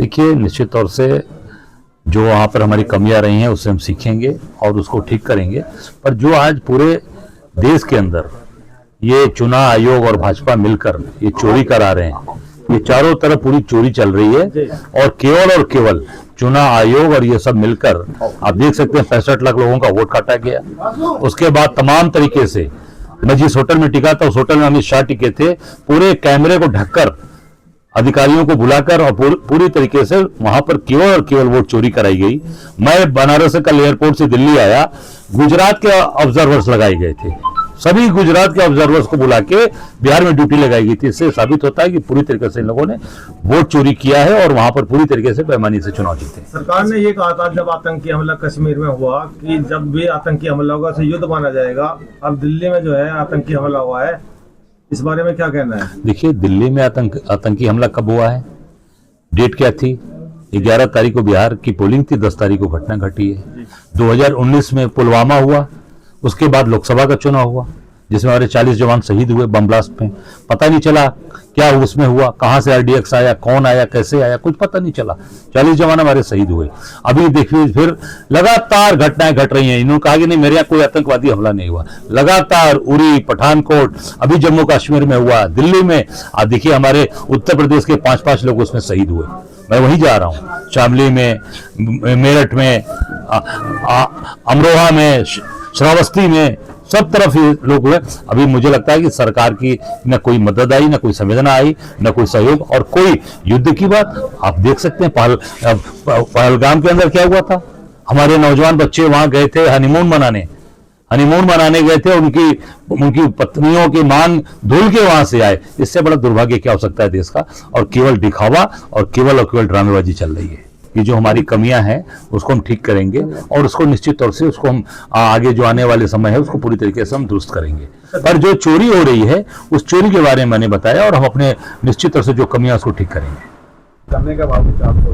देखिए, निश्चित तौर से जो वहाँ पर हमारी कमियां रही हैं उससे हम सीखेंगे और उसको ठीक करेंगे। पर जो आज पूरे देश के अंदर ये चुनाव आयोग और भाजपा मिलकर ये चोरी करा रहे हैं, ये चारों तरफ पूरी चोरी चल रही है और केवल चुनाव आयोग और ये सब मिलकर आप देख सकते हैं 65 लाख लोगों का वोट काटा गया। उसके बाद तमाम तरीके से मैं जिस होटल में टिका था उस होटल में अमित शाह टिके थे, पूरे कैमरे को ढककर अधिकारियों को बुलाकर और पूरी तरीके से वहां पर केवल वोट चोरी कराई गई। मैं बनारस से कल एयरपोर्ट से दिल्ली आया, गुजरात के ऑब्जर्वर्स लगाए गए थे, सभी गुजरात के ऑब्जर्वर्स को बुला के बिहार में ड्यूटी लगाई गई थी। इससे साबित होता है कि पूरी तरीके से इन लोगों ने वोट चोरी किया है और वहां पर पूरी तरीके से बेईमानी से चुनाव जीते। सरकार ने ये कहा था जब आतंकी हमला कश्मीर में हुआ कि जब भी आतंकी हमला होगा उसे युद्ध माना जाएगा। अब दिल्ली में जो है आतंकी हमला हुआ है, इस बारे में क्या कहना है? देखिए, दिल्ली में आतंकी हमला कब हुआ है, डेट क्या थी? 11 तारीख को बिहार की पोलिंग थी, 10 तारीख को घटना घटी है। 2019 में पुलवामा हुआ, उसके बाद लोकसभा का चुनाव हुआ जिसमें हमारे 40 जवान शहीद हुए बम ब्लास्ट में। पता नहीं चला क्या उसमें हुआ, कहां से RDX आया, कौन आया, कैसे आया, कुछ पता नहीं चला। 40 जवान हमारे शहीद हुए। अभी देखिए फिर लगातार घटनाएं घट रही हैं। इन्होंने कहा कि नहीं मेरे यहाँ कोई आतंकवादी हमला नहीं हुआ, लगातार उरी, पठानकोट, अभी जम्मू कश्मीर में हुआ, दिल्ली में। आप देखिए हमारे उत्तर प्रदेश के 5-5 लोग उसमें शहीद हुए। मैं वहीं जा रहा हूँ, शामली में, मेरठ में, अमरोहा में, श्रावस्ती में, सब तरफ ये लोग हुए। अभी मुझे लगता है कि सरकार की न कोई मदद आई, न कोई संवेदना आई, न कोई सहयोग और कोई युद्ध की बात। आप देख सकते हैं पहलगाम के अंदर क्या हुआ था। हमारे नौजवान बच्चे वहां गए थे हनीमून मनाने गए थे, उनकी पत्नियों की मांग धुल के वहां से आए। इससे बड़ा दुर्भाग्य क्या हो सकता है देश का। और केवल दिखावा और केवल ड्रामेबाजी चल रही है। ये जो हमारी कमियां हैं उसको हम ठीक करेंगे और उसको निश्चित तौर से उसको हम आगे जो आने वाले समय है उसको पूरी तरीके से हम दुरुस्त करेंगे। पर जो चोरी हो रही है उस चोरी के बारे में मैंने बताया और हम अपने निश्चित तौर से जो कमियां उसको ठीक करेंगे। गन्ने का भाव आपको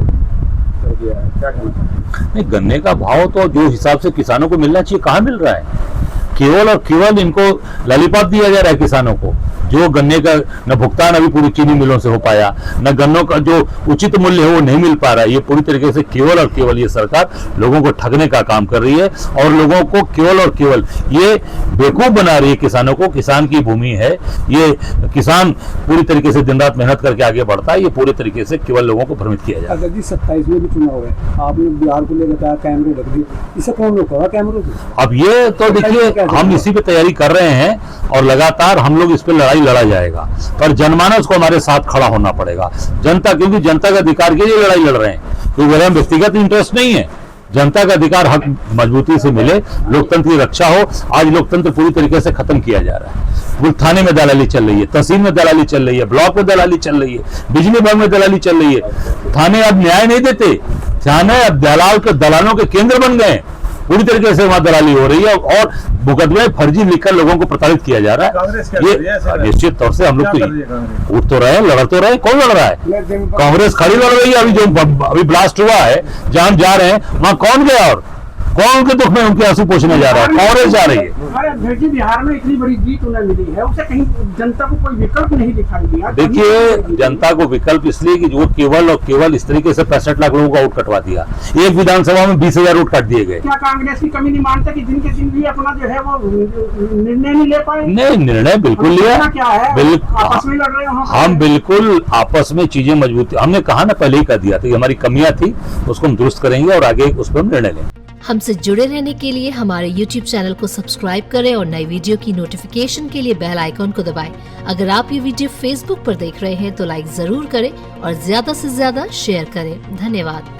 कर दिया है, क्या कहना? नहीं, गन्ने का भाव तो जो हिसाब से किसानों को मिलना चाहिए कहाँ मिल रहा है। केवल इनको लॉलीपॉप दिया जा रहा है किसानों को। जो गन्ने का न भुगतान अभी पूरी चीनी मिलों से हो पाया, न गन्नों का जो उचित मूल्य है वो नहीं मिल पा रहा है। ये पूरी तरीके से केवल ये सरकार लोगों को ठगने का काम कर रही है और लोगों को केवल ये बेवकूफ बना रही है किसानों को। किसान की भूमि है ये, किसान पूरी तरीके से दिन रात मेहनत करके आगे बढ़ता है। ये पूरी तरीके से केवल लोगों को भ्रमित किया जाए। 27 में भी चुनाव है, आपने बिहार को लेकर बताया कैमरे लग दिए, इसे कौन रोका कैमरों को? अब ये तो देखिए हम इसी पे तैयारी कर रहे हैं और लगातार हम लोग इस पे लड़ा जाएगा। पर जनमानस को हमारे साथ खड़ा होना पड़ेगा। जनता, क्योंकि जनता का अधिकार के लिए लड़ाई लड़ रहे हैं, क्योंकि मेरा व्यक्तिगत इंटरेस्ट नहीं है। जनता का अधिकार हक मजबूती से मिले, लोकतंत्र की रक्षा हो। आज लोकतंत्र पूरी तरीके से खत्म किया जा रहा है। थाने में दलाली चल रही है, तहसील में दलाली चल रही है, ब्लॉक में दलाली चल रही है, बिजली विभाग में दलाली चल रही है। थाने अब न्याय नहीं देते, थाने अब दलालों के केंद्र बन गए। पूरी तरीके से वहां दलाली हो रही है और मुकदमे फर्जी लिखकर लोगों को प्रताड़ित किया जा रहा है। ये निश्चित तौर से हम लोग तो उठ तो रहे हैं, लड़ तो रहे हैं। कौन लड़ रहा है? कांग्रेस खड़ी लड़ रही है। अभी ब्लास्ट हुआ है जहां हम जा रहे हैं वहां कौन गया और कौन उनके दुख में उनके आंसू पोंछने जा रहा है? कांग्रेस जा रही है। बिहार में इतनी बड़ी जीत उन्हें मिली है, उसे कहीं जनता को कोई विकल्प नहीं दिखाई दिया। देखिए, जनता को विकल्प इसलिए कि वो केवल इस तरीके से 65 लाख लोगों का वोट कटवा दिया। एक विधानसभा में 20,000 वोट काट दिए गए। क्या कांग्रेस की कमी नहीं मानता कि दिन के दिन भी अपना जो है वो निर्णय नहीं ले पाए? नहीं, निर्णय बिल्कुल लिया। क्या है, आपस में लड़ रहे हैं हम, बिल्कुल आपस में चीजें मजबूत। हमने कहा ना, पहले ही कर दिया था हमारी कमियां थी, उसको हम दुरुस्त करेंगे और आगे उस पर हम निर्णय लेंगे। हमसे जुड़े रहने के लिए हमारे YouTube चैनल को सब्सक्राइब करें और नई वीडियो की नोटिफिकेशन के लिए बेल आइकॉन को दबाएं। अगर आप ये वीडियो Facebook पर देख रहे हैं तो लाइक जरूर करें और ज्यादा से ज्यादा शेयर करें। धन्यवाद।